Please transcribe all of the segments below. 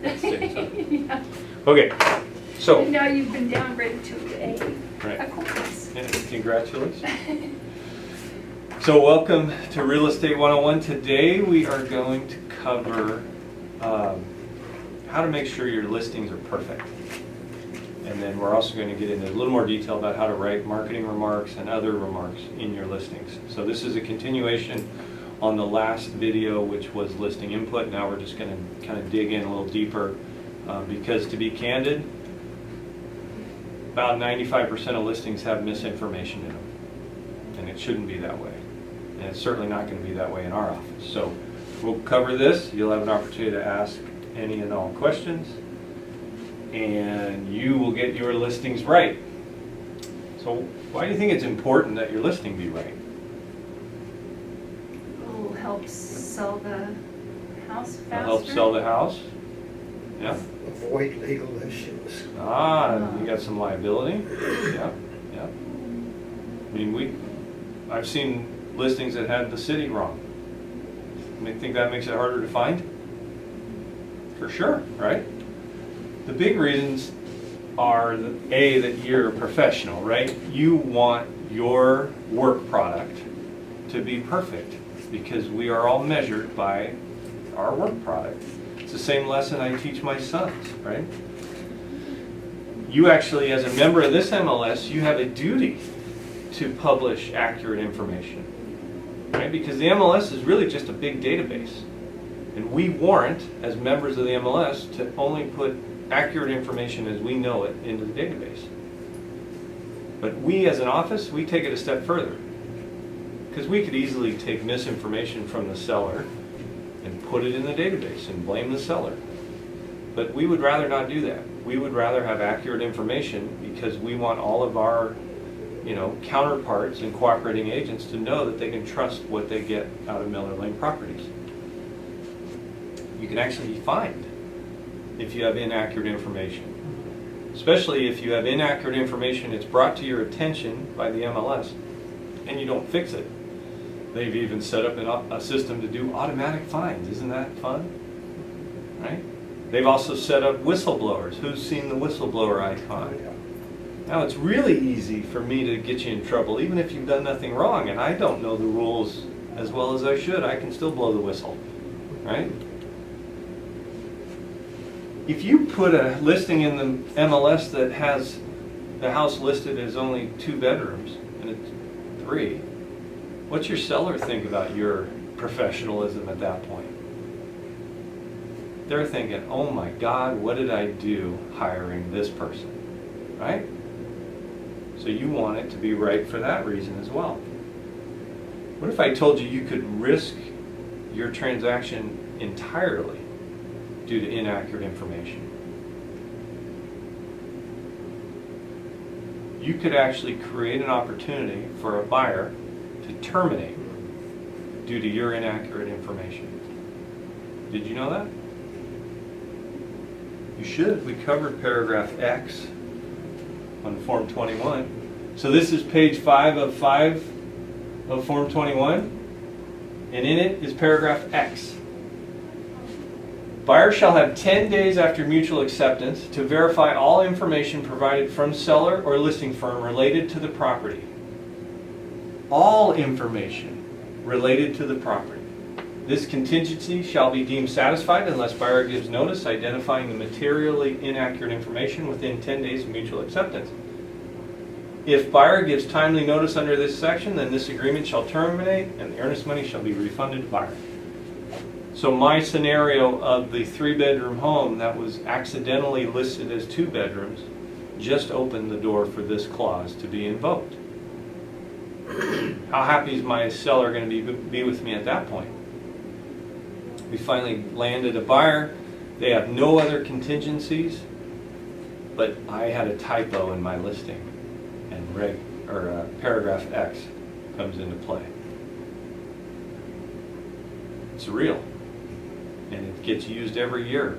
at the same time. Yeah. Okay, so. And now you've been downgraded to Right. a course. Yeah, congratulations. So welcome to Real Estate 101. Today we are going to cover how to make sure your listings are perfect. And then we're also going to get into a little more detail about how to write marketing remarks and other remarks in your listings. So this is a continuation on the last video, which was listing input. Now we're just going to kind of dig in a little deeper because, to be candid, about 95% of listings have misinformation in them. And it shouldn't be that way. And it's certainly not going to be that way in our office. So we'll cover this. You'll have an opportunity to ask any and all questions. And you will get your listings right. So why do you think it's important that your listing be right? It'll help sell the house faster. It'll help sell the house. Yeah. Avoid legal issues. You got some liability. Yeah, yeah. I mean, I've seen listings that had the city wrong. You think that makes it harder to find? For sure, right? The big reasons are that you're a professional, right? You want your work product to be perfect because we are all measured by our work product. It's the same lesson I teach my sons, right? You actually, as a member of this MLS, you have a duty to publish accurate information, right? Because the MLS is really just a big database. And we warrant, as members of the MLS, to only put accurate information as we know it into the database. But we, as an office, we take it a step further. Because we could easily take misinformation from the seller and put it in the database and blame the seller. But we would rather not do that. We would rather have accurate information because we want all of our counterparts and cooperating agents to know that they can trust what they get out of Miller Lane Properties. You can actually be fined if you have inaccurate information. Especially if you have inaccurate information, it's brought to your attention by the MLS and you don't fix it. They've even set up a system to do automatic fines. Isn't that fun? Right? They've also set up whistleblowers. Who's seen the whistleblower icon? Now it's really easy for me to get you in trouble, even if you've done nothing wrong and I don't know the rules as well as I should. I can still blow the whistle, right? If you put a listing in the MLS that has the house listed as only 2 bedrooms and it's 3, what's your seller think about your professionalism at that point? They're thinking, oh my God, what did I do hiring this person, right? So you want it to be right for that reason as well. What if I told you could risk your transaction entirely due to inaccurate information? You could actually create an opportunity for a buyer to terminate due to your inaccurate information. Did you know that? You should. We covered paragraph X on Form 21. So this is page 5 of Form 21, and in it is paragraph X. Buyer shall have 10 days after mutual acceptance to verify all information provided from seller or listing firm related to the property. All information related to the property. This contingency shall be deemed satisfied unless buyer gives notice identifying the materially inaccurate information within 10 days of mutual acceptance. If buyer gives timely notice under this section, then this agreement shall terminate and the earnest money shall be refunded to buyer. So my scenario of the 3-bedroom home that was accidentally listed as 2 bedrooms just opened the door for this clause to be invoked. How happy is my seller going to be with me at that point? We finally landed a buyer. They have no other contingencies, but I had a typo in my listing, and paragraph X comes into play. It's real, and it gets used every year.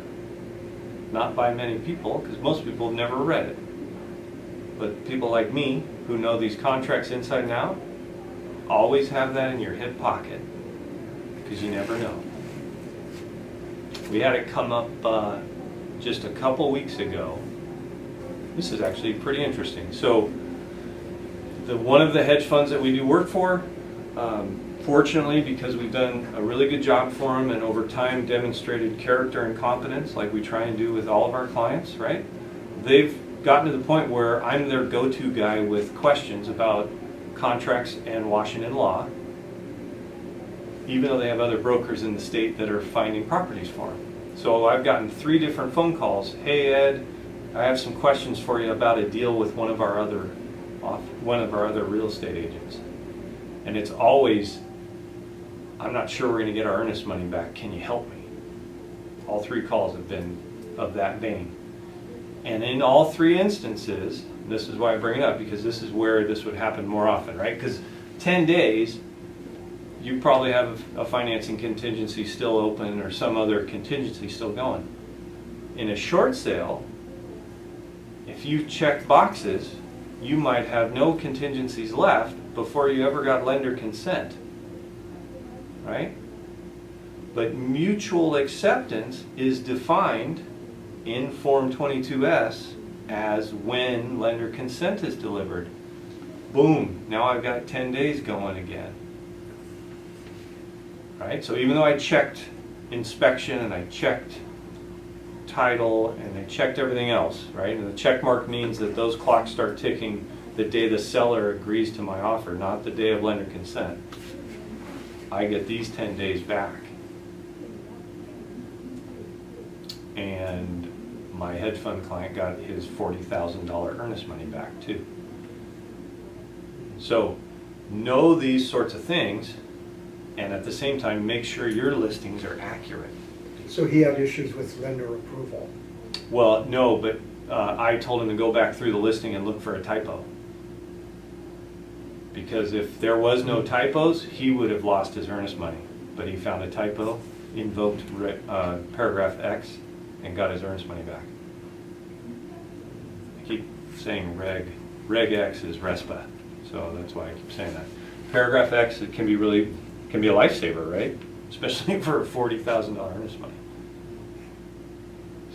Not by many people, because most people have never read it. But people like me, who know these contracts inside and out, always have that in your hip pocket, because you never know. We had it come up just a couple weeks ago. This is actually pretty interesting. So, one of the hedge funds that we do work for, fortunately, because we've done a really good job for them and over time demonstrated character and competence, like we try and do with all of our clients, right? They've gotten to the point where I'm their go-to guy with questions about contracts and Washington law, even though they have other brokers in the state that are finding properties for them. So I've gotten 3 different phone calls. Hey Ed, I have some questions for you about a deal with one of our other real estate agents. And it's always, I'm not sure we're going to get our earnest money back. Can you help me? All 3 calls have been of that vein. And in all 3 instances, this is why I bring it up, because this is where this would happen more often, right? Because 10 days, you probably have a financing contingency still open or some other contingency still going. In a short sale, if you checked boxes, you might have no contingencies left before you ever got lender consent, right? But mutual acceptance is defined in Form 22S as when lender consent is delivered. Boom, now I've got 10 days going again. Right? So even though I checked inspection and I checked title and I checked everything else, right? And the check mark means that those clocks start ticking the day the seller agrees to my offer, not the day of lender consent. I get these 10 days back. And my hedge fund client got his $40,000 earnest money back too. So know these sorts of things, and at the same time make sure your listings are accurate. So he had issues with lender approval. Well, no, but I told him to go back through the listing and look for a typo. Because if there was no typos, he would have lost his earnest money. But he found a typo, invoked paragraph X, and got his earnest money back. I keep saying Reg X is RESPA, so that's why I keep saying that. Paragraph X, it can be a lifesaver, right? Especially for a $40,000 earnest money.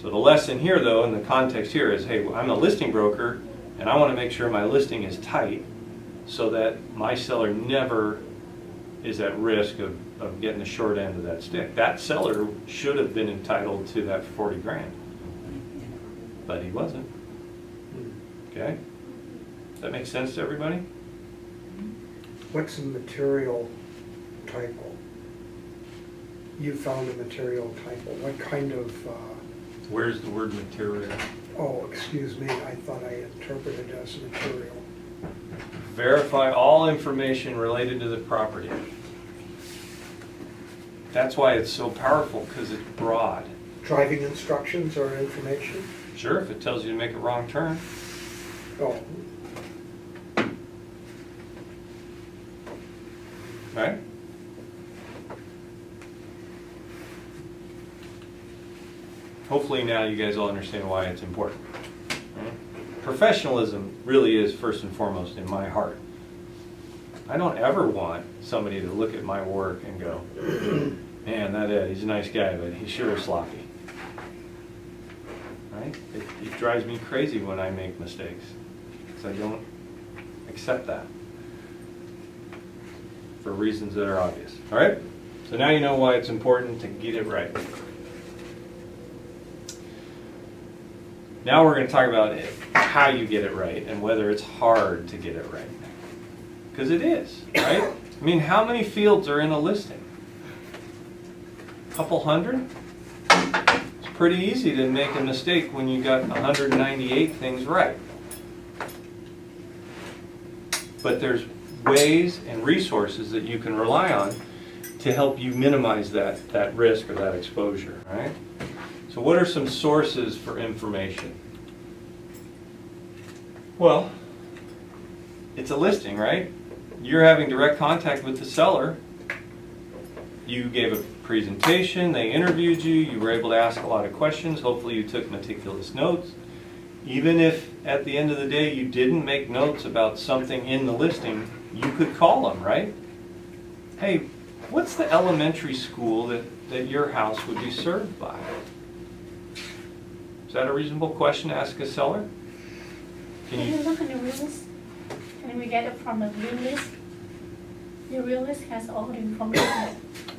So the lesson here, though, in the context here is, hey, I'm a listing broker, and I want to make sure my listing is tight so that my seller never is at risk of getting the short end of that stick. That seller should have been entitled to that 40 grand, but he wasn't. Okay? Does that make sense to everybody? What's a material typo? You found a material typo. What kind of, Where's the word material? oh, excuse me, I thought I interpreted it as material. Verify all information related to the property. That's why it's so powerful, because it's broad. Driving instructions or information? Sure, if it tells you to make a wrong turn. Oh, Right? Hopefully now you guys all understand why it's important. Right? Professionalism really is first and foremost in my heart. I don't ever want somebody to look at my work and go, man, that Ed, he's a nice guy, but he sure is sloppy. Right? It drives me crazy when I make mistakes, because I don't accept that for reasons that are obvious. All right? So now you know why it's important to get it right. Now we're going to talk about how you get it right and whether it's hard to get it right. Because it is, right? I mean, how many fields are in a listing? A couple hundred? It's pretty easy to make a mistake when you got 198 things right. But there's ways and resources that you can rely on to help you minimize that risk or that exposure, right? So what are some sources for information? Well, it's a listing, right? You're having direct contact with the seller. You gave a presentation, they interviewed you, you were able to ask a lot of questions, hopefully you took meticulous notes. Even if at the end of the day you didn't make notes about something in the listing, you could call them, right? Hey, what's the elementary school that your house would be served by? Is that a reasonable question to ask a seller? Can you look at the realist? Can we get it from a realist? The realist has all the information.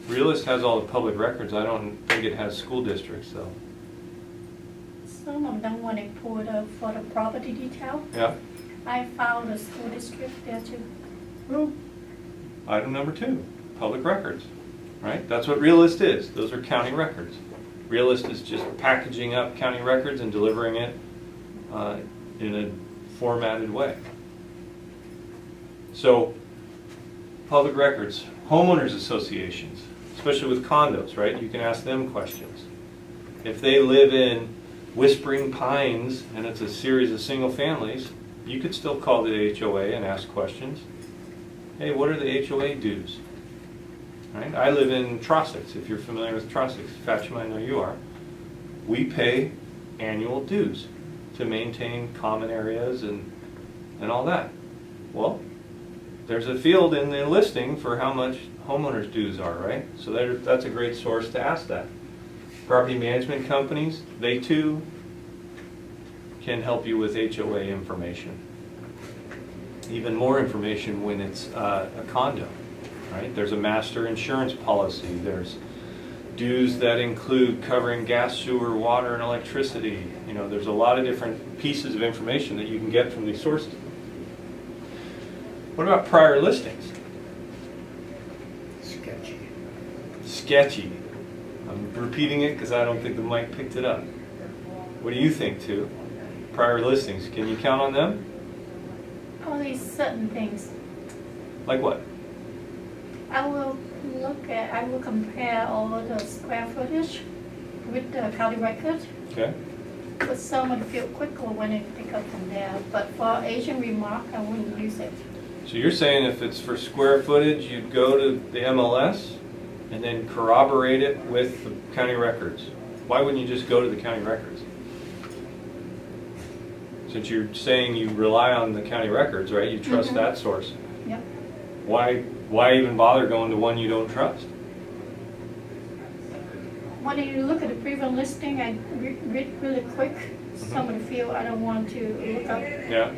Realist has all the public records. I don't think it has school districts though. Some of them, when they put for the property detail, Yeah. I found a school district there too. Well, item number 2, public records, right? That's what Realist is. Those are county records. Realist is just packaging up county records and delivering it in a formatted way. So, public records, homeowners associations, especially with condos, right? You can ask them questions. If they live in Whispering Pines and it's a series of single families, you could still call the HOA and ask questions. Hey, what are the HOA dues? Right? I live in Trossachs, if you're familiar with Trossachs. Fatima, I know you are. We pay annual dues to maintain common areas and all that. Well, there's a field in the listing for how much homeowners dues are, right? So that's a great source to ask that. Property management companies, they too can help you with HOA information. Even more information when it's a condo, right? There's a master insurance policy. There's dues that include covering gas, sewer, water, and electricity. You know, there's a lot of different pieces of information that you can get from these sources. What about prior listings? Sketchy. Sketchy. I'm repeating it because I don't think the mic picked it up. What do you think, too? Prior listings, can you count on them? Only certain things. Like what? I will compare all the square footage with the county record. Okay. But some would feel quicker when they pick up from there. But for Asian remark, I wouldn't use it. So you're saying if it's for square footage, you'd go to the MLS and then corroborate it with the county records. Why wouldn't you just go to the county records? Since you're saying you rely on the county records, right? You trust that source. Yep. Why even bother going to one you don't trust? When you look at the previous listing, I read really quick. Some of the field I don't want to look up. Yeah.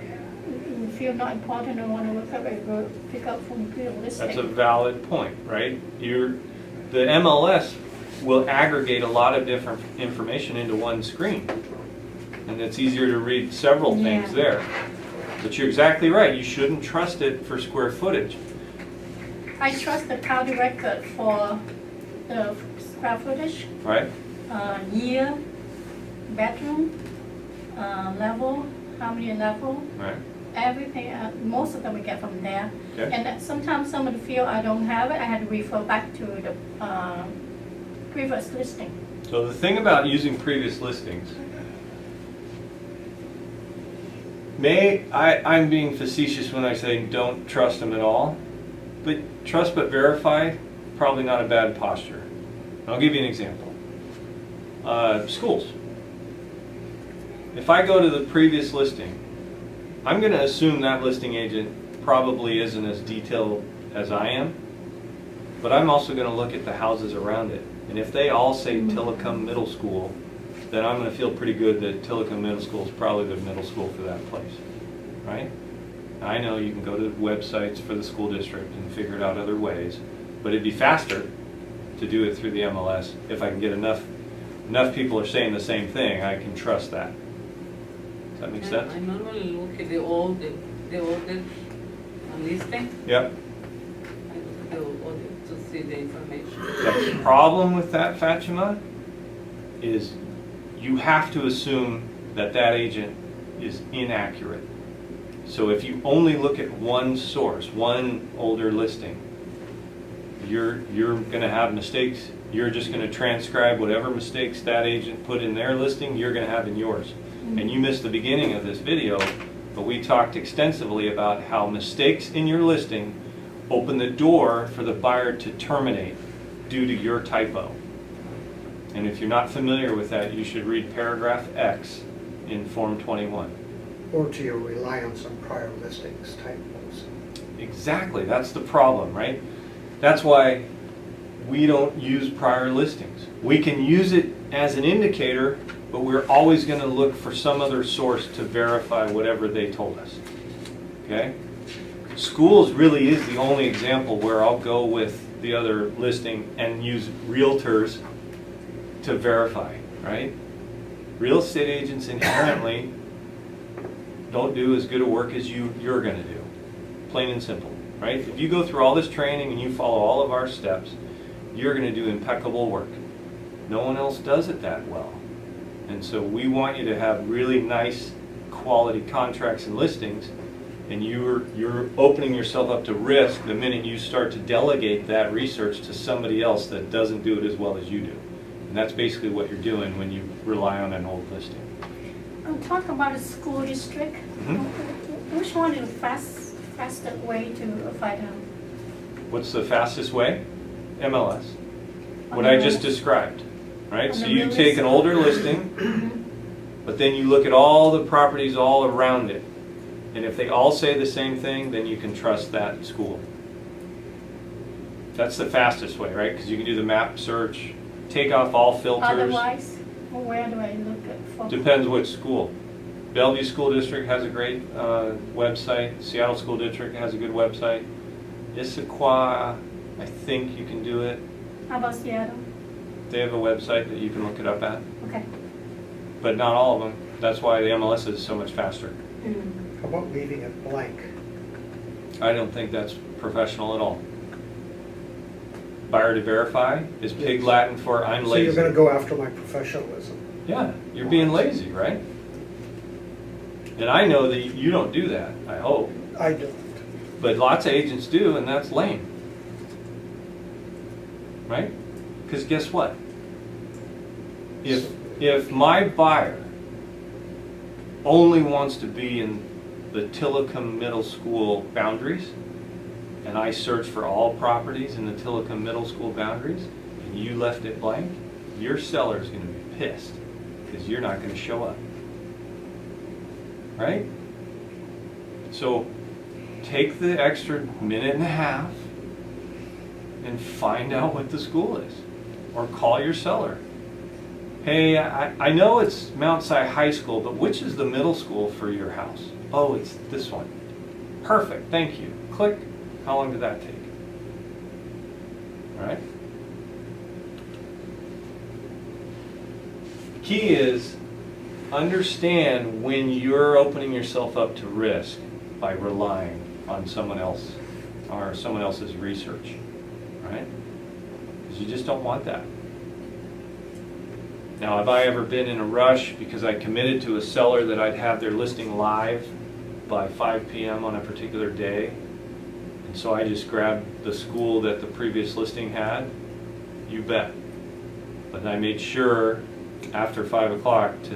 Feel not important, I want to look up, I go pick up from the previous listing. That's a valid point, right? The MLS will aggregate a lot of different information into one screen. And it's easier to read several things there. But you're exactly right, you shouldn't trust it for square footage. I trust the county record for the square footage, Right? year, bedroom, level, how many level, Right. everything, most of them we get from there. Okay. And that sometimes some of the field I don't have it, I had to refer back to the previous listing. So the thing about using previous listings, I'm being facetious when I say don't trust them at all, but trust but verify, probably not a bad posture. I'll give you an example. Schools. If I go to the previous listing, I'm going to assume that listing agent probably isn't as detailed as I am, but I'm also going to look at the houses around it. And if they all say Tillicum Middle School, then I'm going to feel pretty good that Tillicum Middle School is probably the middle school for that place, right? I know you can go to websites for the school district and figure it out other ways, but it'd be faster to do it through the MLS. If I can get enough people are saying the same thing, I can trust that. Does that make sense? I normally look at the oldest listing. Yep. I look at the oldest to see the information. The problem with that, Fatima, is you have to assume that agent is inaccurate. So if you only look at one source, one older listing, you're going to have mistakes. You're just going to transcribe whatever mistakes that agent put in their listing, you're going to have in yours. And you missed the beginning of this video, but we talked extensively about how mistakes in your listing open the door for the buyer to terminate due to your typo. And if you're not familiar with that, you should read paragraph X in Form 21. Or to your reliance on prior listings typos. Exactly, that's the problem, right? That's why we don't use prior listings. We can use it as an indicator but we're always going to look for some other source to verify whatever they told us. Okay? Schools really is the only example where I'll go with the other listing and use realtors to verify, right? Real estate agents inherently don't do as good a work as you're going to do. Plain and simple, right? If you go through all this training and you follow all of our steps, you're going to do impeccable work. No one else does it that well. And so we want you to have really nice quality contracts and listings, and you're opening yourself up to risk the minute you start to delegate that research to somebody else that doesn't do it as well as you do. And that's basically what you're doing when you rely on an old listing. Talk about the school district. Which one is the fastest way to find out? What's the fastest way? MLS. On What the I just real- described, right? on So the you real take estate. an older listing, but then you look at all the properties all around it. And if they all say the same thing, then you can trust that school. That's the fastest way, right? Because you can do the map search, take off all filters. Otherwise, where do I look at for? Depends which school. Bellevue School District has a great website. Seattle School District has a good website. Issaquah, I think you can do it. How about Seattle? They have a website that you can look it up at, Okay. but not all of them. That's why the MLS is so much faster. How about leaving it blank? I don't think that's professional at all. Buyer to verify is pig Latin for I'm So you're lazy. gonna go after my professionalism. Yeah, you're being lazy, right? And I know that you don't do that, I hope. I don't. But lots of agents do, and that's lame. Right? Because guess what? If my buyer only wants to be in the Tillicum Middle School boundaries, and I search for all properties in the Tillicum Middle School boundaries, and you left it blank, your seller is going to be pissed because you're not going to show up. Right? So take the extra minute and a half and find out what the school is. Or call your seller. Hey, I know it's Mount Si High School, but which is the middle school for your house? Oh, it's this one. Perfect, thank you. Click. How long did that take? All right? The key is understand when you're opening yourself up to risk by relying on someone else or someone else's research, right? Because you just don't want that. Now, have I ever been in a rush because I committed to a seller that I'd have their listing live by 5 p.m. on a particular day? And so I just grabbed the school that the previous listing had? You bet. But I made sure after 5 o'clock to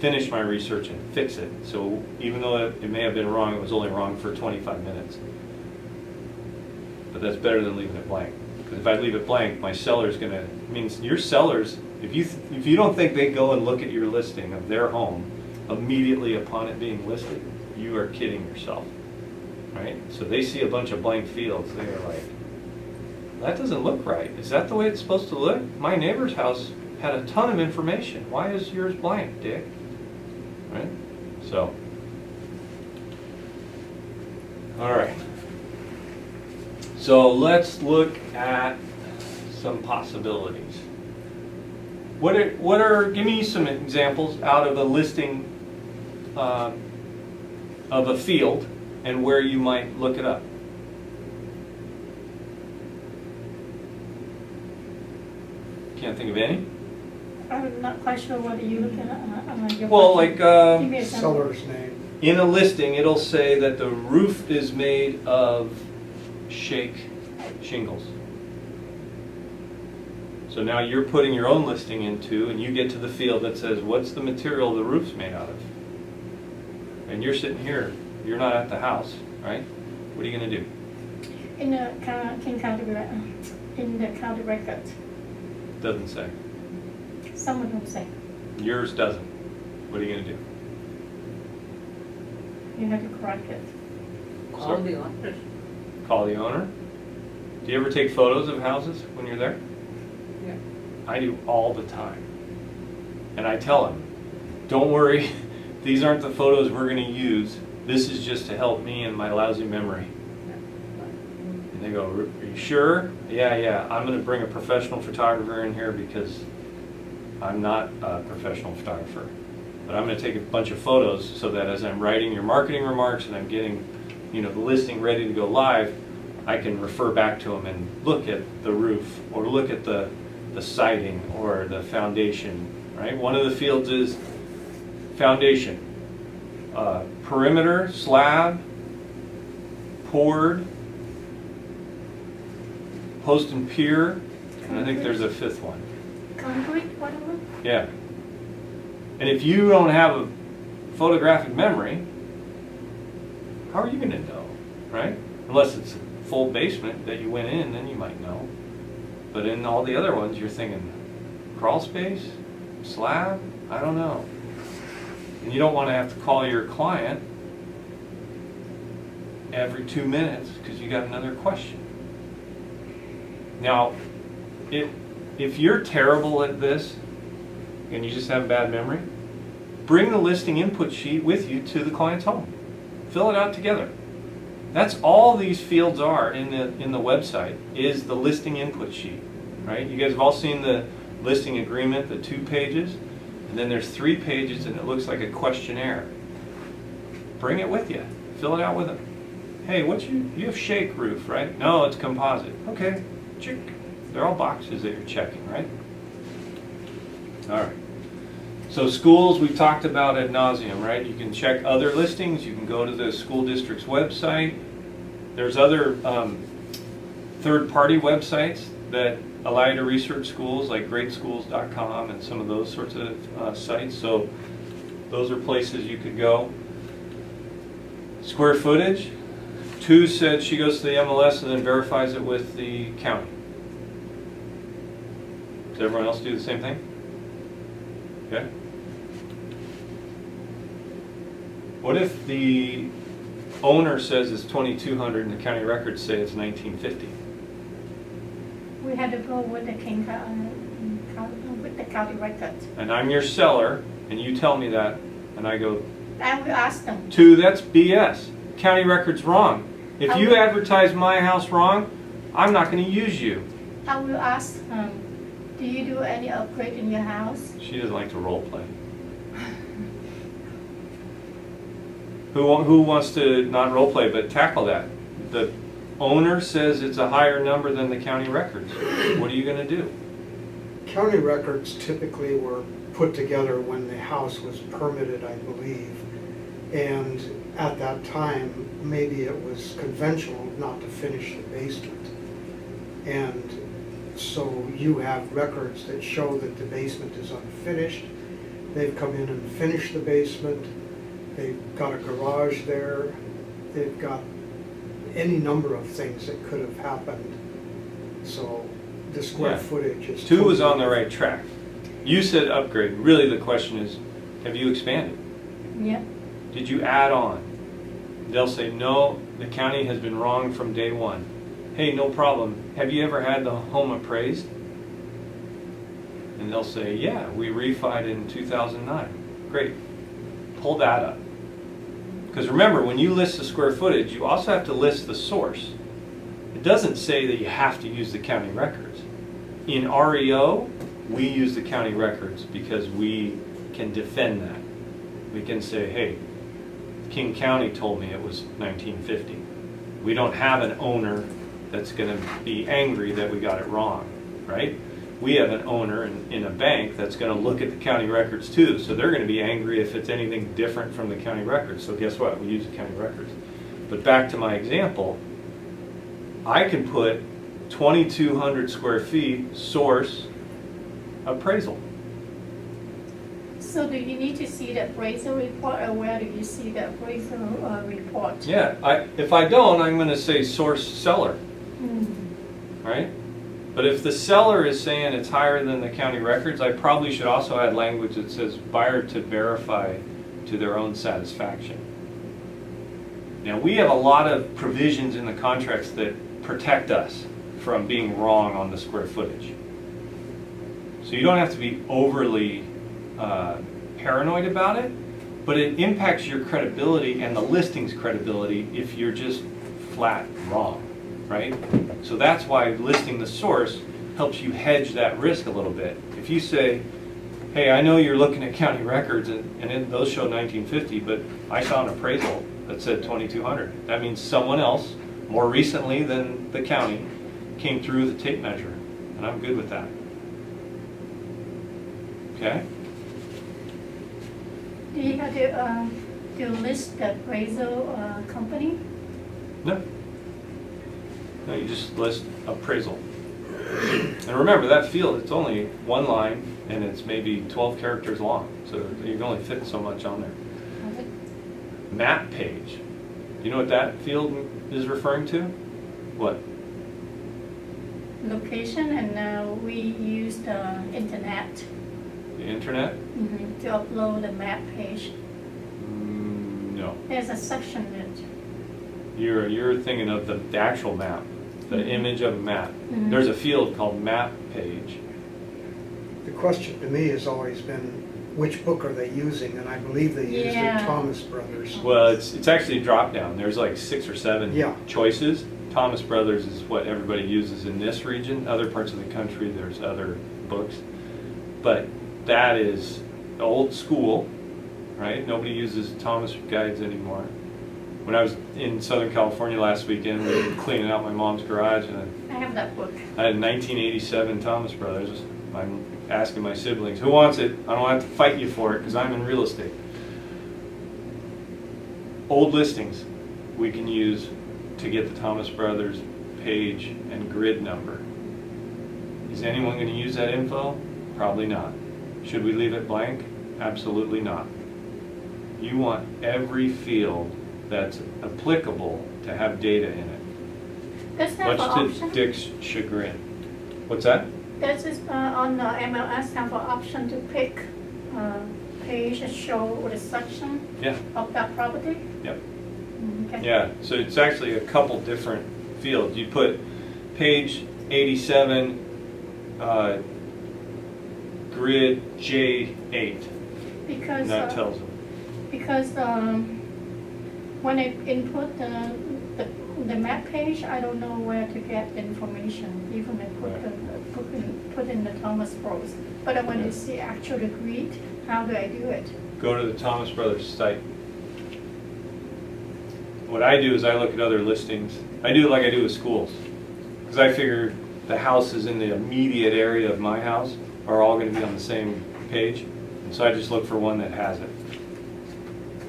finish my research and fix it. So even though it may have been wrong, it was only wrong for 25 minutes. But that's better than leaving it blank. Because if I leave it blank, my seller's going to, means your sellers, if you don't think they go and look at your listing of their home immediately upon it being listed, you are kidding yourself, right? So they see a bunch of blank fields, they are like, that doesn't look right. Is that the way it's supposed to look? My neighbor's house had a ton of information. Why is yours blank, Dick? Right? So, all right. So let's look at some possibilities. Give me some examples out of a listing of a field and where you might look it up. Can't think of any? I'm not quite sure what you're looking at. Your Well, question. like Give me a sample. Seller's name. in a listing, it'll say that the roof is made of shake shingles. So now you're putting your own listing into, and you get to the field that says, what's the material the roof's made out of? And you're sitting here, you're not at the house, right? What are you going to do? In the county record, Doesn't say. someone will say, Yours doesn't. What are you going to do? you have to correct it. Call the owner. Call the owner? Do you ever take photos of houses when you're there? Yeah. I do all the time. And I tell them, don't worry, these aren't the photos we're going to use. This is just to help me and my lousy memory. And they go, are you sure? Yeah, I'm going to bring a professional photographer in here because I'm not a professional photographer. But I'm going to take a bunch of photos so that as I'm writing your marketing remarks and I'm getting, the listing ready to go live, I can refer back to them and look at the roof or look at the siding or the foundation, right? One of the fields is foundation, perimeter, slab, poured, post and pier, and I think there's a fifth one. Concrete, whatever. Yeah. And if you don't have a photographic memory, how are you going to know, right? Unless it's a full basement that you went in, then you might know. But in all the other ones, you're thinking, crawl space, slab, I don't know. And you don't want to have to call your client every 2 minutes because you got another question. Now, if you're terrible at this and you just have a bad memory, bring the listing input sheet with you to the client's home. Fill it out together. That's all these fields are in the website, is the listing input sheet, right? You guys have all seen the listing agreement, the 2 pages, and then there's 3 pages and it looks like a questionnaire. Bring it with you. Fill it out with them. Hey, you have shake roof, right? No, it's composite. Okay, check. They're all boxes that you're checking, right? All right. So schools, we've talked about ad nauseum, right? You can check other listings. You can go to the school district's website. There's other third-party websites that allow you to research schools, like greatschools.com and some of those sorts of sites. So those are places you could go. Square footage. 2 said she goes to the MLS and then verifies it with the county. Does everyone else do the same thing? Okay. What if the owner says it's 2,200 and the county records say it's 1950? We had to go with the with the county records. And I'm your seller, and you tell me that, and I go, I will ask them. 2, that's BS. County record's wrong. If you advertise my house wrong, I'm not going to use you. I will ask do you do any upgrade in your house? She doesn't like to role play. Who wants to not role play but tackle that? The owner says it's a higher number than the county records. What are you going to do? County records typically were put together when the house was permitted, I believe. And at that time, maybe it was conventional not to finish the basement. And so you have records that show that the basement is unfinished. They've come in and finished the basement. They've got a garage there. They've got any number of things that could have happened. So the square footage is... 2 was on the right track. You said upgrade. Really the question is, have you expanded? Yeah. Did you add on? They'll say, no, the county has been wrong from day 1. Hey, no problem. Have you ever had the home appraised? And they'll say, yeah, we refied in 2009. Great. Pull that up. Because remember, when you list the square footage, you also have to list the source. It doesn't say that you have to use the county records. In REO, we use the county records because we can defend that. We can say, hey, King County told me it was 1950. We don't have an owner that's going to be angry that we got it wrong, right? We have an owner in a bank that's going to look at the county records too, so they're going to be angry if it's anything different from the county records. So guess what? We use the county records. But back to my example, I can put 2,200 square feet source appraisal. So do you need to see the appraisal report, or where do you see the appraisal report? Yeah, if I don't, I'm going to say source seller, right? But if the seller is saying it's higher than the county records, I probably should also add language that says buyer to verify to their own satisfaction. Now, we have a lot of provisions in the contracts that protect us from being wrong on the square footage. So you don't have to be overly paranoid about it, but it impacts your credibility and the listing's credibility if you're just flat wrong, right? So that's why listing the source helps you hedge that risk a little bit. If you say, hey, I know you're looking at county records and those show 1950, but I saw an appraisal that said 2200. That means someone else, more recently than the county, came through with a tape measure, and I'm good with that. Okay? Do you have to list the appraisal company? No. No, you just list appraisal. And remember, that field, it's only one line, and it's maybe 12 characters long, so you can only fit so much on there. Map page. You know what that field is referring to? What? Location, and we use the internet The internet? to upload the map page. No. There's a section that. You're thinking of the actual map, the image of a map. Mhm. There's a field called map page. The question to me has always been, which book are they using? And I believe they used Yeah. the Thomas Brothers. Well, it's actually a drop down. There's like 6 or 7 Yeah. choices. Thomas Brothers is what everybody uses in this region. Other parts of the country, there's other books. But that is old school, right? Nobody uses Thomas guides anymore. When I was in Southern California last weekend, we were cleaning out my mom's garage, and I have that book. I had 1987 Thomas Brothers. I'm asking my siblings, who wants it? I don't have to fight you for it because I'm in real estate. Old listings we can use to get the Thomas Brothers page and grid number. Is anyone going to use that info? Probably not. Should we leave it blank? Absolutely not. You want every field that's applicable to have data in it. Does that have an Much option? to Dick's chagrin. What's that? Does it on the MLS have an option to pick page and show the section Yeah. of that property? Yep. Okay. Yeah, so it's actually a couple different fields. You put page 87, grid J8, Because and that tells them. because when I input the map page, I don't know where to get the information. Even I put in the Thomas Bros. But when I see actual grid, how do I do it? Go to the Thomas Brothers site. What I do is I look at other listings. I do it like I do with schools. Because I figure the houses in the immediate area of my house are all going to be on the same page. And so I just look for one that has it.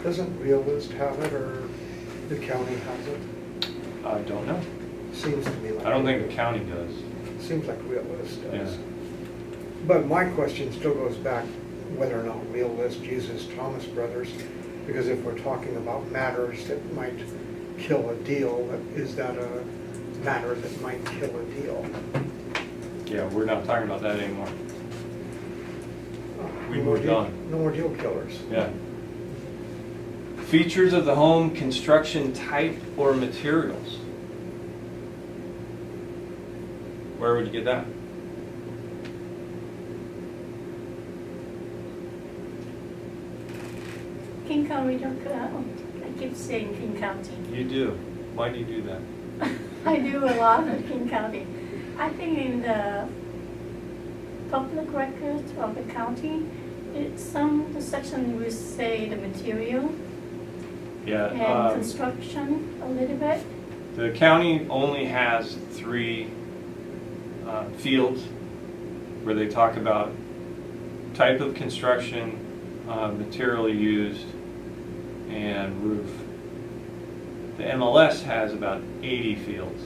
Doesn't Realist have it, or the county has it? I don't know. Seems to me like. I don't think the county does. Seems like Realist does. Yeah. But my question still goes back whether or not Realist uses Thomas Brothers, because if we're talking about matters that might kill a deal, is that a matter that might kill a deal? Yeah, we're not talking about that anymore. We No more moved deal- on. No more deal killers. Yeah. Features of the home, construction type or materials. Where would you get that? King County, I keep saying King County. You do. Why do you do that? I do a lot in King County. I think in the public records of the county, the section will say the material Yeah. and construction a little bit. The county only has 3 fields where they talk about type of construction, material used, and roof. The MLS has about 80 fields.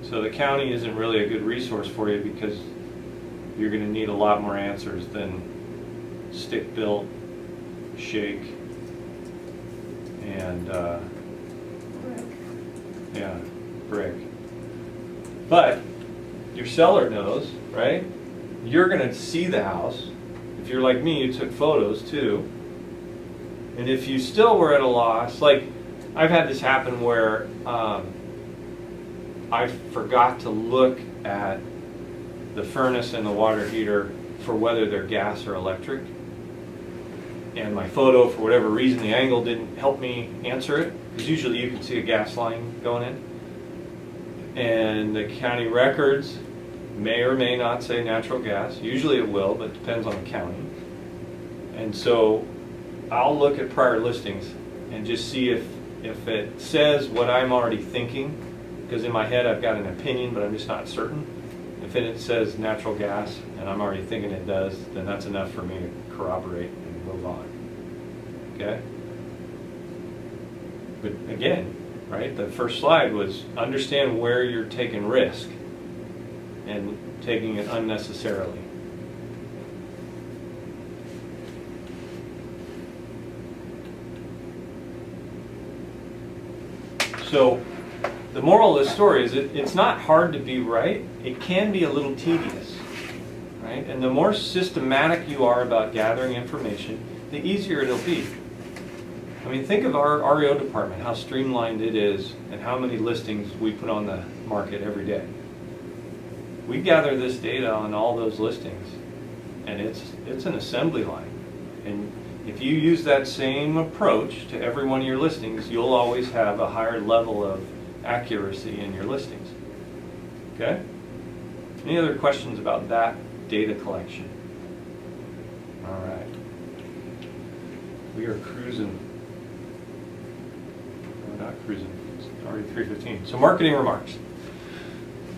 So the county isn't really a good resource for you because you're going to need a lot more answers than stick built, shake, and yeah, brick. But your seller knows, right? You're going to see the house. If you're like me, you took photos too. And if you still were at a loss, like I've had this happen where I forgot to look at the furnace and the water heater for whether they're gas or electric. and my photo, for whatever reason, the angle didn't help me answer it, because usually you can see a gas line going in. And the county records may or may not say natural gas. Usually it will, but it depends on the county. And so I'll look at prior listings and just see if it says what I'm already thinking, because in my head I've got an opinion, but I'm just not certain. If it says natural gas and I'm already thinking it does, then that's enough for me to corroborate and move on. Okay? But again, right, the first slide was understand where you're taking risk and taking it unnecessarily. So the moral of the story is it's not hard to be right. It can be a little tedious, right? And the more systematic you are about gathering information, the easier it'll be. I mean, think of our REO department, how streamlined it is, and how many listings we put on the market every day. We gather this data on all those listings, and it's an assembly line. And if you use that same approach to every one of your listings, you'll always have a higher level of accuracy in your listings. Okay? Any other questions about that data collection? All right. We are cruising. We're not cruising. It's already 3:15. So marketing remarks.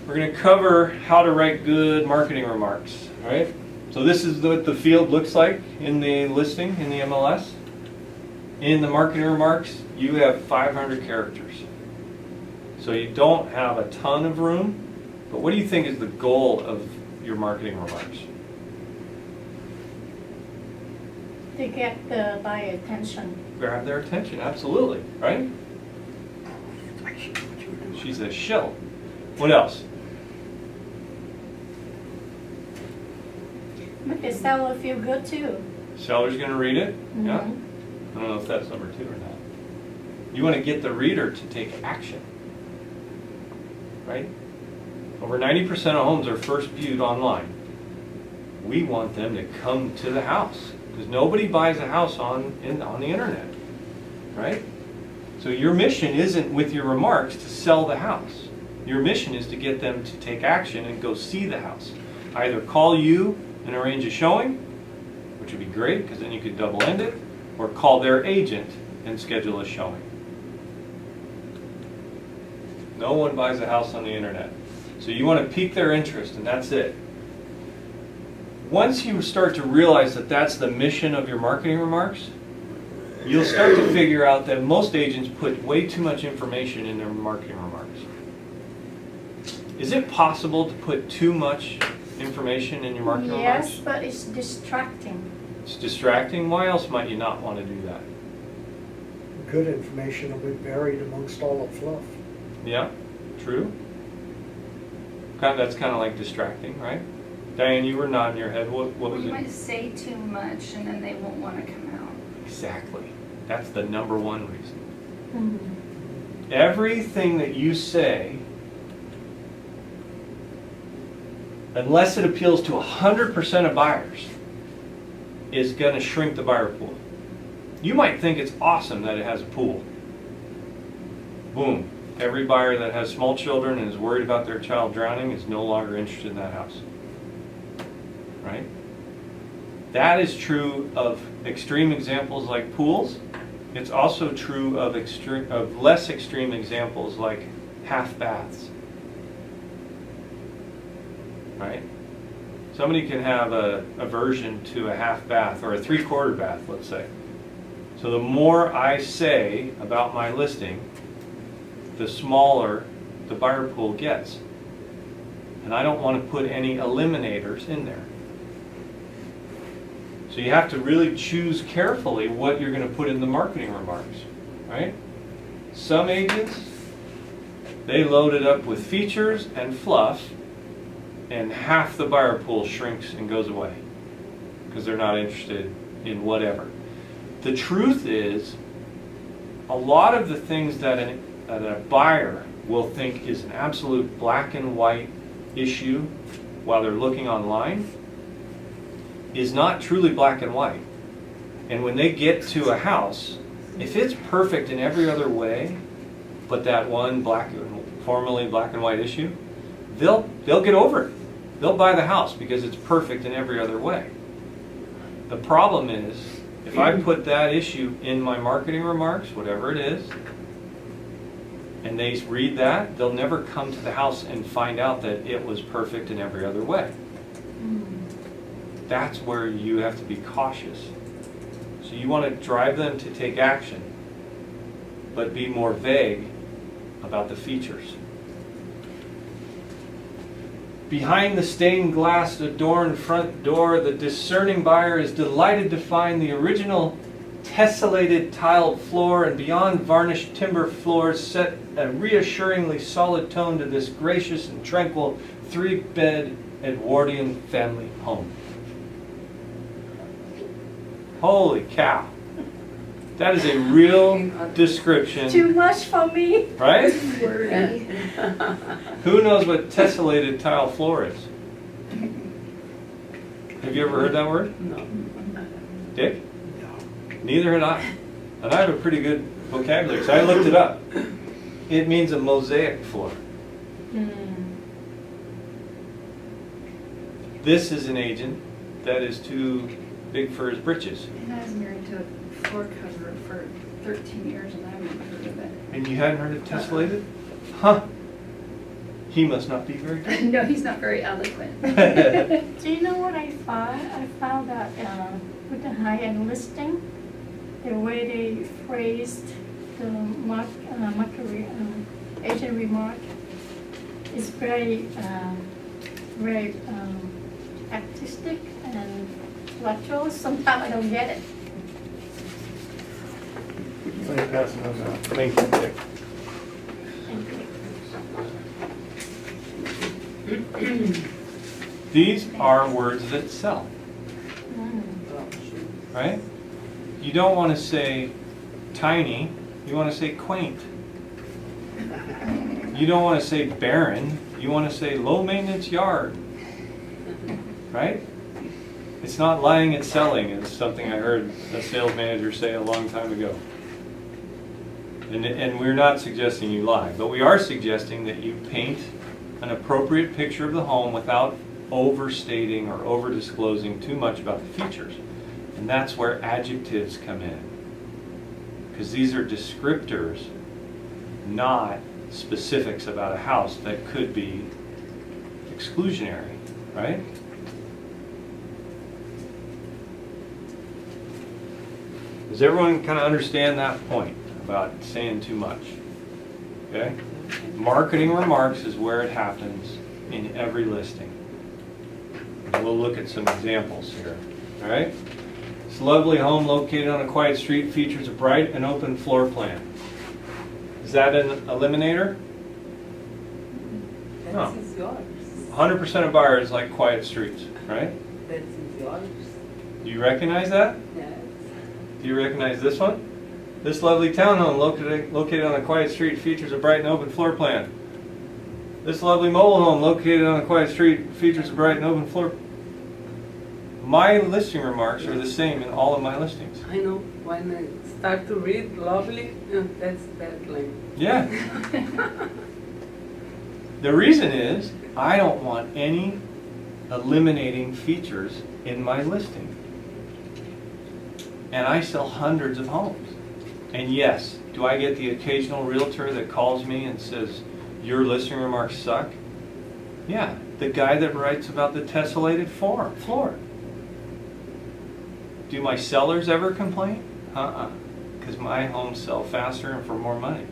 We're going to cover how to write good marketing remarks. All right? So this is what the field looks like in the listing in the MLS. In the marketing remarks, you have 500 characters. So you don't have a ton of room, but what do you think is the goal of your marketing remarks? To get the buyer attention. Grab their attention, absolutely, right? She's a shill. What else? Make the seller feel good too. Seller's going to read it? Mhm. Yeah? I don't know if that's number 2 or not. You want to get the reader to take action, right? Over 90% of homes are first viewed online. We want them to come to the house, because nobody buys a house on the internet, right? So your mission isn't with your remarks to sell the house. Your mission is to get them to take action and go see the house. Either call you and arrange a showing, which would be great because then you could double end it, or call their agent and schedule a showing. No one buys a house on the internet. So you want to pique their interest, and that's it. Once you start to realize that that's the mission of your marketing remarks, you'll start to figure out that most agents put way too much information in their marketing remarks. Is it possible to put too much information in your marketing remarks? Yes, but it's distracting. It's distracting. Why else might you not want to do that? Good information will be buried amongst all the fluff. Yeah, true. That's kind of like distracting, right? Diane, you were nodding your head. What was You it? might say too much and then they won't want to come out. Exactly. That's the number one reason. Mhm. Everything that you say, unless it appeals to 100% of buyers, is going to shrink the buyer pool. You might think it's awesome that it has a pool. Boom. Every buyer that has small children and is worried about their child drowning is no longer interested in that house. Right? That is true of extreme examples like pools. It's also true of less extreme examples like half baths. Right? Somebody can have a aversion to a half bath or a 3/4 bath, let's say. So the more I say about my listing, the smaller the buyer pool gets. And I don't want to put any eliminators in there. So you have to really choose carefully what you're going to put in the marketing remarks, right? Some agents, they load it up with features and fluff, and half the buyer pool shrinks and goes away because they're not interested in whatever. The truth is, a lot of the things that a buyer will think is an absolute black and white issue while they're looking online is not truly black and white. And when they get to a house, if it's perfect in every other way, but that one formerly black and white issue, they'll get over it. They'll buy the house because it's perfect in every other way. The problem is, if I put that issue in my marketing remarks, whatever it is, and they read that, they'll never come to the house and find out that it was perfect in every other way. That's where you have to be cautious. So you want to drive them to take action, but be more vague about the features. Behind the stained glass adorned front door, the discerning buyer is delighted to find the original tessellated tiled floor, and beyond varnished timber floors set a reassuringly solid tone to this gracious and tranquil 3-bed Edwardian family home. Holy cow. That is a real description. Too much for me. Right? Wordy. Who knows what tessellated tile floor is? Have you ever heard that word? No. Dick? Neither had I. And I have a pretty good vocabulary, so I looked it up. It means a mosaic floor. This is an agent that is too big for his britches. And I was married to a floor coverer for 13 years and I've never heard of it. And you hadn't heard of tessellated? Huh. He must not be very good. No, he's not very eloquent. Do you know what I found? I found that with the high-end listing, the way they phrased the agent remark is very, very artistic and intellectual. Sometimes I don't get it. Let me pass those out. Thank you, Dick. Thank you. These are words that sell, right? You don't want to say tiny, you want to say quaint. You don't want to say barren, you want to say low maintenance yard, right? It's not lying, it's selling. It's something I heard a sales manager say a long time ago. And we're not suggesting you lie, but we are suggesting that you paint an appropriate picture of the home without overstating or over-disclosing too much about the features. And that's where adjectives come in. Because these are descriptors, not specifics about a house that could be exclusionary, right? Does everyone kind of understand that point about saying too much? Okay? Marketing remarks is where it happens in every listing. And we'll look at some examples here. All right? This lovely home located on a quiet street features a bright and open floor plan. Is that an eliminator? That No. is yours. 100% of buyers like quiet streets, right? That is yours. Do you recognize that? Yes. Do you recognize this one? This lovely townhome located on a quiet street features a bright and open floor plan. This lovely mobile home located on a quiet street features a bright and open floor. My listing remarks are the same in all of my listings. I know. When I start to read lovely, that's that like. Yeah. The reason is I don't want any eliminating features in my listing. And I sell hundreds of homes. And yes, do I get the occasional realtor that calls me and says, your listing remarks suck? Yeah, the guy that writes about the tessellated floor. Do my sellers ever complain? Because my homes sell faster and for more money.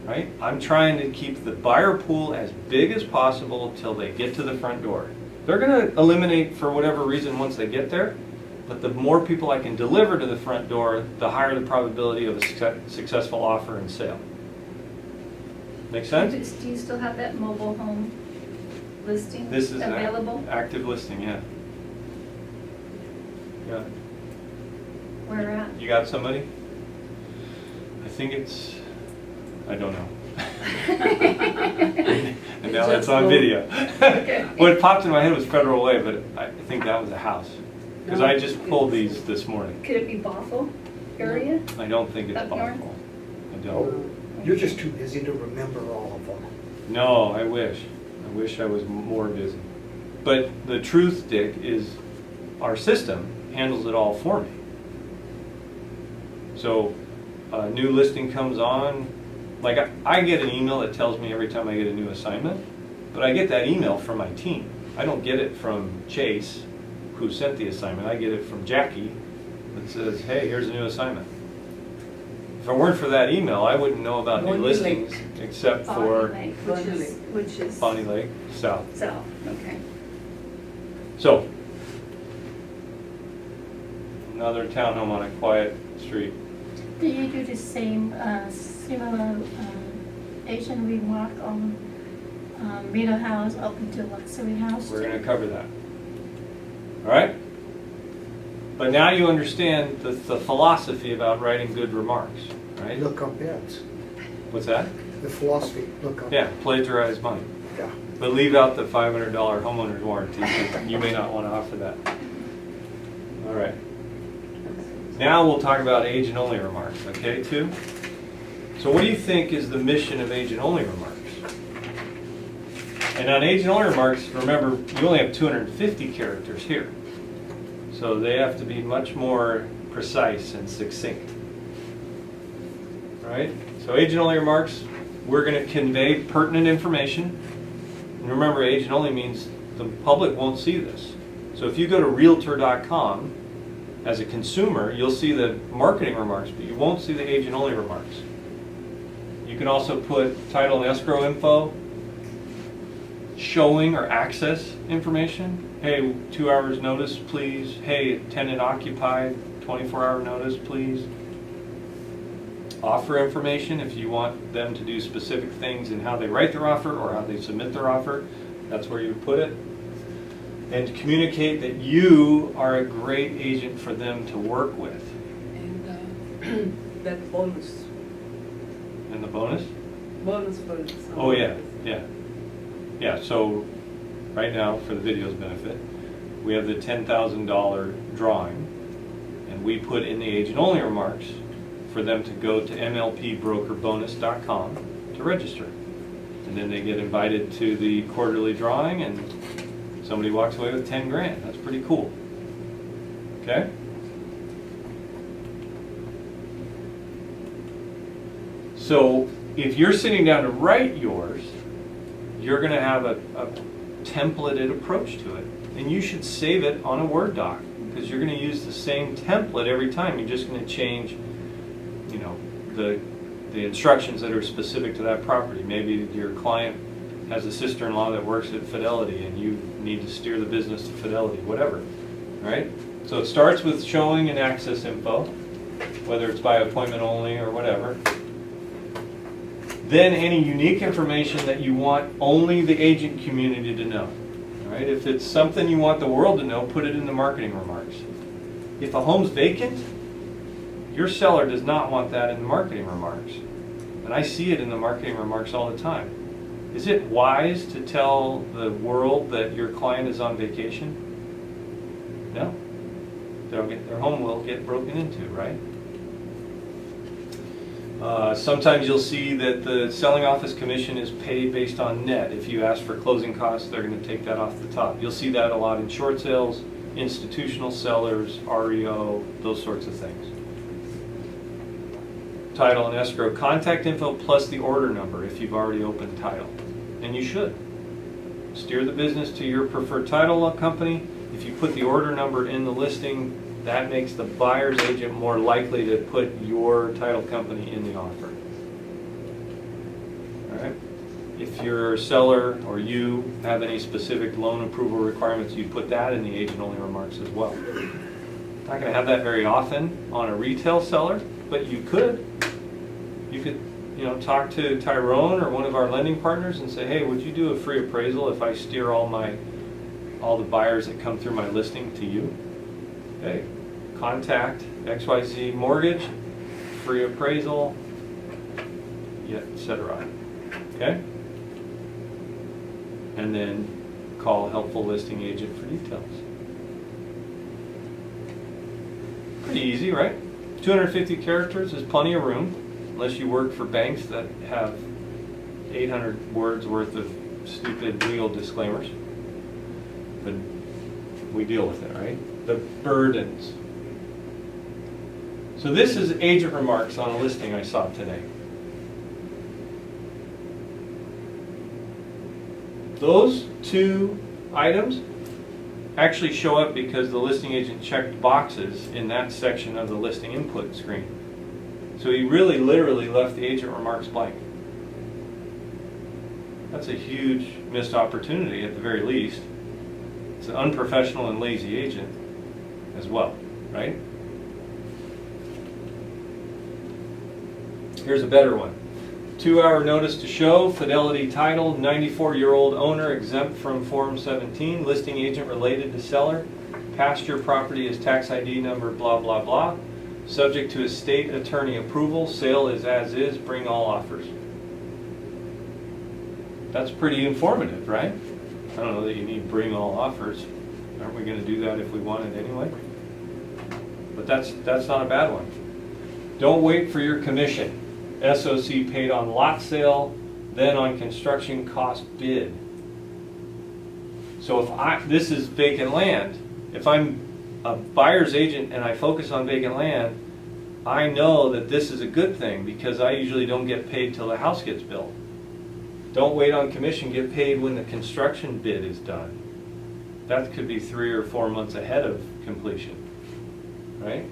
Right? I'm trying to keep the buyer pool as big as possible until they get to the front door. They're going to eliminate for whatever reason once they get there. But the more people I can deliver to the front door, the higher the probability of a successful offer and sale. Make sense? Do you still have that mobile home listing This is available? active listing, yeah. Yeah. Where at? You got somebody? I think it's, I don't know. And now that's on video. Okay. What popped in my head was Federal Way, but I think that was a house. Because No, I just pulled it's- these this morning. Could it be Bothell area? I don't think it's Up north? possible. I Oh, don't. you're just too busy to remember all of them. No, I wish. I wish I was more busy. But the truth, Dick, is our system handles it all for me. So a new listing comes on, like I get an email that tells me every time I get a new assignment, but I get that email from my team. I don't get it from Chase, who sent the assignment. I get it from Jackie that says, hey, here's a new assignment. If it weren't for that email, I wouldn't know about new Bonnie listings except for Bonnie Lake, which is Bonnie Lake South. south, okay. So, another townhome on a quiet street. Do you do the same, similar agent remark on middle house up into luxury house? We're too? going to cover that. All right? But now you understand the philosophy about writing good remarks, right? Look up beds. What's that? The philosophy, look up. Yeah, plagiarize money. Yeah. But leave out the $500 homeowner's warranty, because you may not want to offer that. All right. Now we'll talk about agent-only remarks, okay, too? So what do you think is the mission of agent-only remarks? And on agent-only remarks, remember, you only have 250 characters here. So they have to be much more precise and succinct. All right? So agent-only remarks, we're going to convey pertinent information. And remember, agent-only means the public won't see this. So if you go to Realtor.com, as a consumer, you'll see the marketing remarks, but you won't see the agent-only remarks. You can also put title and escrow info, showing or access information. Hey, 2 hours notice, please. Hey, tenant occupied, 24-hour notice, please. Offer information if you want them to do specific things in how they write their offer or how they submit their offer. That's where you put it. And to communicate that you are a great agent for them to work with. And that bonus And the bonus? for some. Oh, yeah, yeah. Yeah, so right now, for the video's benefit, we have the $10,000 drawing, and we put in the agent-only remarks for them to go to mlpbrokerbonus.com to register. And then they get invited to the quarterly drawing, and somebody walks away with 10 grand. That's pretty cool. Okay? So if you're sitting down to write yours, you're going to have a templated approach to it. And you should save it on a Word doc, because you're going to use the same template every time. You're just going to change, you know, the instructions that are specific to that property. Maybe your client has a sister-in-law that works at Fidelity and you need to steer the business to Fidelity, whatever, right? So it starts with showing and access info, whether it's by appointment only or whatever. Then any unique information that you want only the agent community to know, right? If it's something you want the world to know, put it in the marketing remarks. If a home's vacant, your seller does not want that in the marketing remarks. And I see it in the marketing remarks all the time. Is it wise to tell the world that your client is on vacation? No. Their home will get broken into, right? Sometimes you'll see that the selling office commission is paid based on net. If you ask for closing costs, they're going to take that off the top. You'll see that a lot in short sales, institutional sellers, REO, those sorts of things. Title and escrow, contact info plus the order number if you've already opened title. And you should. Steer the business to your preferred title company. If you put the order number in the listing, that makes the buyer's agent more likely to put your title company in the offer. All right? If your seller or you have any specific loan approval requirements, you put that in the agent-only remarks as well. Not going to have that very often on a retail seller, but you could. You could, you know, talk to Tyrone or one of our lending partners and say, hey, would you do a free appraisal if I steer all the buyers that come through my listing to you? Okay, contact XYZ Mortgage, free appraisal, etc. Okay? And then call helpful listing agent for details. pretty easy, right? 250 characters is plenty of room, unless you work for banks that have 800 words worth of stupid legal disclaimers. But we deal with it, right? The burdens. So this is agent remarks on a listing I saw today. Those two items actually show up because the listing agent checked boxes in that section of the listing input screen. So he really literally left the agent remarks blank. That's a huge missed opportunity at the very least. It's an unprofessional and lazy agent as well, right? Here's a better one. 2-hour notice to show, fidelity title, 94-year-old owner exempt from Form 17, listing agent related to seller, pasture property is tax ID number blah blah blah, subject to estate attorney approval, sale is as is, bring all offers. That's pretty informative, right? I don't know that you need bring all offers. Aren't we going to do that if we wanted anyway? But that's not a bad one. Don't wait for your commission. SOC paid on lot sale, then on construction cost bid. So if this is vacant land, if I'm a buyer's agent and I focus on vacant land, I know that this is a good thing because I usually don't get paid till the house gets built. Don't wait on commission, get paid when the construction bid is done. That could be 3 or 4 months ahead of completion, right?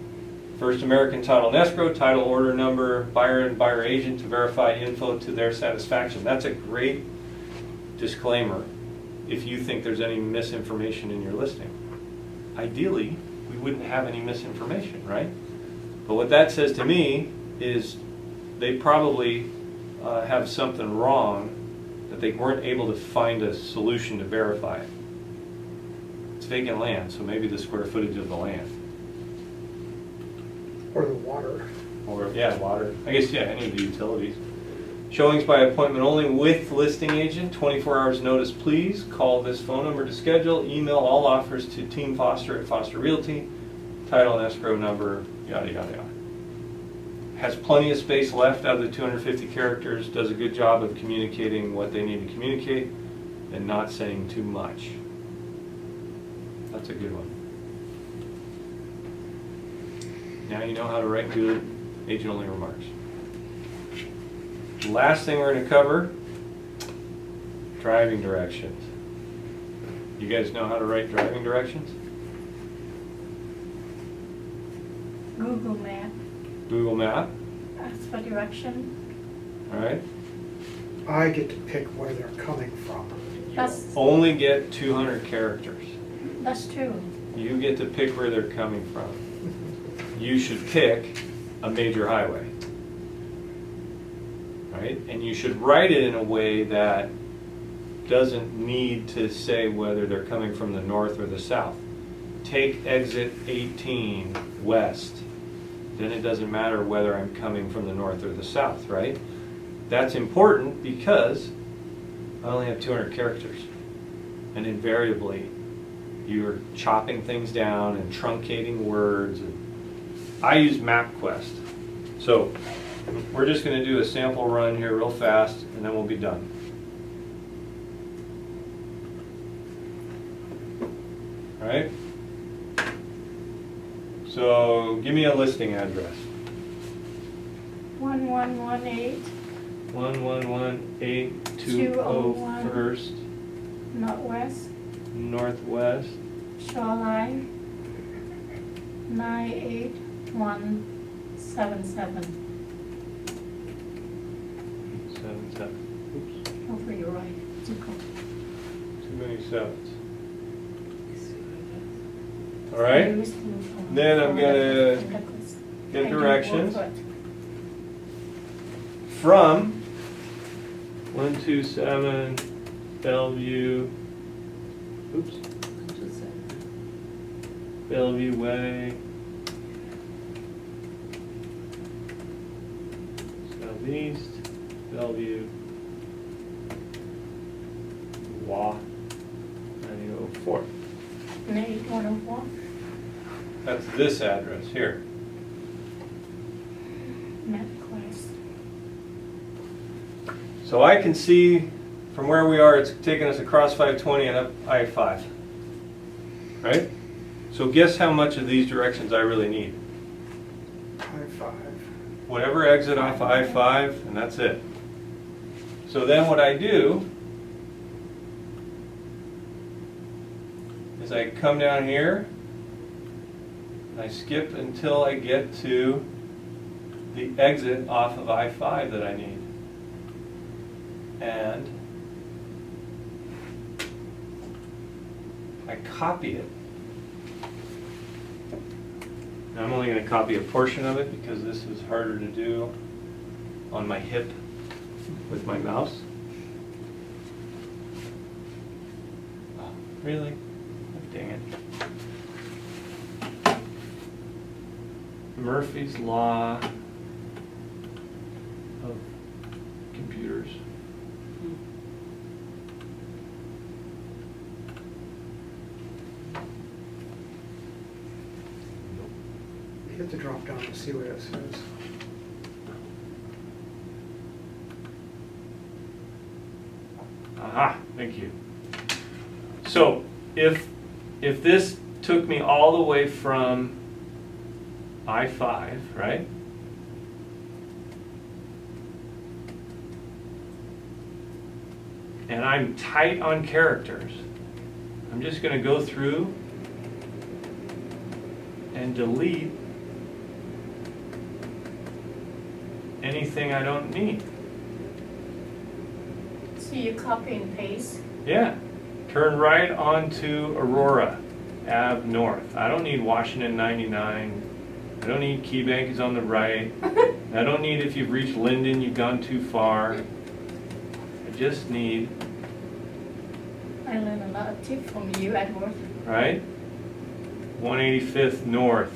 First American Title and Escrow, title order number, buyer and buyer agent to verify info to their satisfaction. That's a great disclaimer if you think there's any misinformation in your listing. Ideally, we wouldn't have any misinformation, right? But what that says to me is they probably have something wrong that they weren't able to find a solution to verify it. It's vacant land, so maybe the square footage of the land. Or the water. Or, yeah, water. I guess, yeah, any of the utilities. Showings by appointment only with listing agent, 24 hours notice please. Call this phone number to schedule. Email all offers to Team Foster at Foster Realty. Title and escrow number, yada, yada, yada. Has plenty of space left out of the 250 characters. Does a good job of communicating what they need to communicate and not saying too much. That's a good one. Now you know how to write good agent-only remarks. Last thing we're going to cover, driving directions. You guys know how to write driving directions? Google Map, Google Map, ask for direction. all right? I get to pick where they're coming from. That's, Only get 200 characters. that's true. You get to pick where they're coming from. You should pick a major highway, right? And you should write it in a way that doesn't need to say whether they're coming from the north or the south. Take exit 18 west. Then it doesn't matter whether I'm coming from the north or the south, right? That's important because I only have 200 characters. And invariably, you're chopping things down and truncating words. I use MapQuest. So we're just going to do a sample run here real fast and then we'll be done. All right? So give me a listing address. 1118 1118 201 First Northwest Northwest Shoreline 98177. 77. Oops, Hopefully you're right. Zip code. too many sevens. All right? Then I'm gonna get directions from 127 Bellevue. Oops. Bellevue Way. Southeast. Bellevue. Wa. 904. 8104. That's this address here. So I can see from where we are, it's taking us across 520 and up I-5. Right? So guess how much of these directions I really need? I-5. Whatever exit off I-5, and that's it. So then what I do is I come down here, and I skip until I get to the exit off of I-5 that I need. And I copy it. Now I'm only going to copy a portion of it because this is harder to do on my hip with my mouse. Oh, really? Oh, dang it. Murphy's Law of Computers. Hit the drop down and see what it says. Aha, thank you. So if this took me all the way from I-5, right? And I'm tight on characters, I'm just going to go through and delete anything I don't need. So you copy and paste? Yeah. Turn right onto Aurora Ave North. I don't need Washington 99. I don't need Key Bank is on the right. I don't need if you've reached Linden, you've gone too far. I just need, I learned a lot of tips from you at work. right? 185th North.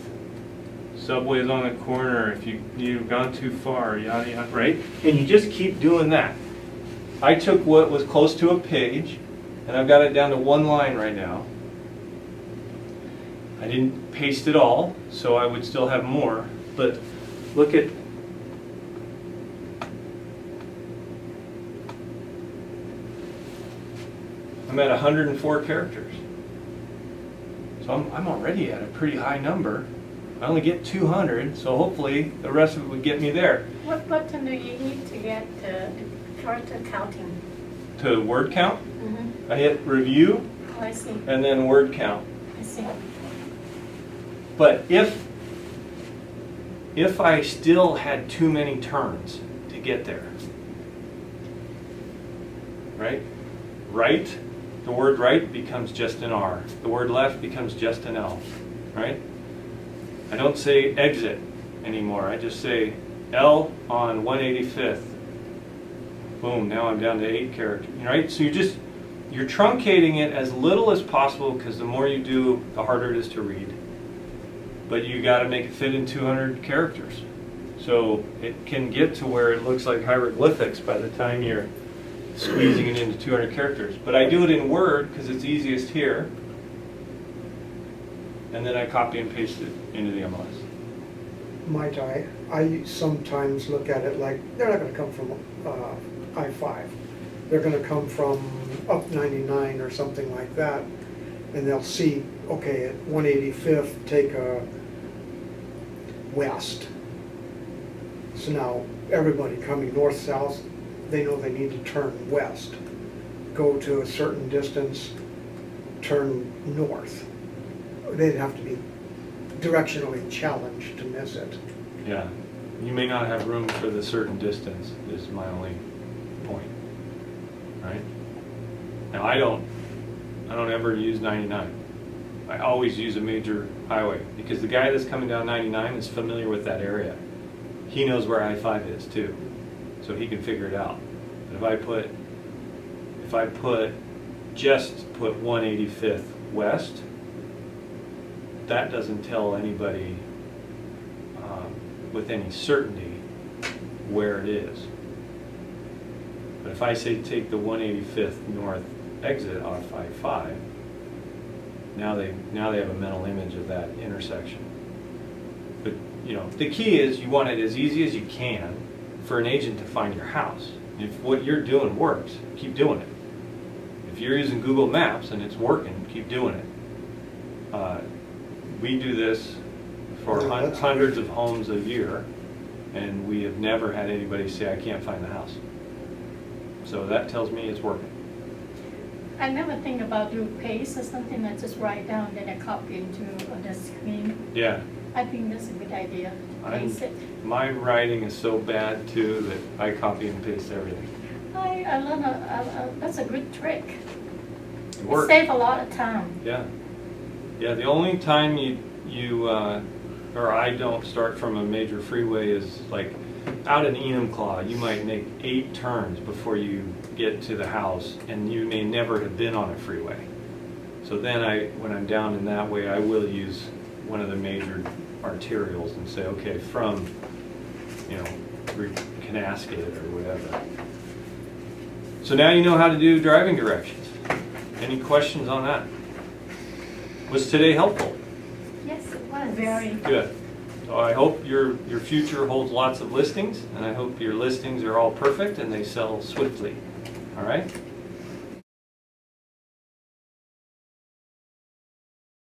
Subway is on the corner. If you've gone too far, yada yada, right? And you just keep doing that. I took what was close to a page, and I've got it down to one line right now. I didn't paste it all, so I would still have more. But look at, I'm at 104 characters. So I'm already at a pretty high number. I only get 200, so hopefully the rest of it would get me there. What button do you need to get the character counting? To word count, Mm-hmm. I hit review Oh, I see. and then word count. I see. But if I still had too many turns to get there, right? Right, the word right becomes just an R. The word left becomes just an L, right? I don't say exit anymore. I just say L on 185th. Boom, now I'm down to 8 characters, right? So you're truncating it as little as possible because the more you do, the harder it is to read. But you got to make it fit in 200 characters. So it can get to where it looks like hieroglyphics by the time you're squeezing it into 200 characters. But I do it in Word because it's easiest here. And then I copy and paste it into the MLS. Might I sometimes look at it like, they're not gonna come from I-5. They're gonna come from up 99 or something like that. And they'll see, okay, at 185th, take a west. So now, everybody coming north-south, they know they need to turn west. Go to a certain distance, turn north. They'd have to be directionally challenged to miss it. Yeah. You may not have room for the certain distance is my only point. Right? Now I don't ever use 99. I always use a major highway because the guy that's coming down 99 is familiar with that area. He knows where I-5 is too, so he can figure it out. But if I just put 185th west, that doesn't tell anybody with any certainty where it is. But if I say take the 185th north exit off I-5, now they have a mental image of that intersection. But you know, the key is you want it as easy as you can for an agent to find your house. If what you're doing works, keep doing it. If you're using Google Maps and it's working, keep doing it. We do this for Yeah, that's hundreds of homes a year, and we have never had anybody say, I can't find the house. So that tells me it's working. I never think about do paste or something, I just write down, then I copy into the screen. Yeah. I think that's a good idea, paste it. My writing is so bad too that I copy and paste everything. I learned, that's a good trick. It It works. saves a lot of time. Yeah. Yeah, the only time or I don't start from a major freeway is like out in Enumclaw, you might make 8 turns before you get to the house, and you may never have been on a freeway. So then when I'm down in that way, I will use one of the major arterials and say, okay, from, Canasket or whatever. So now you know how to do driving directions. Any questions on that? Was today helpful? Yes, it was. Very. Good. So I hope your future holds lots of listings, and I hope your listings are all perfect and they sell swiftly. All right?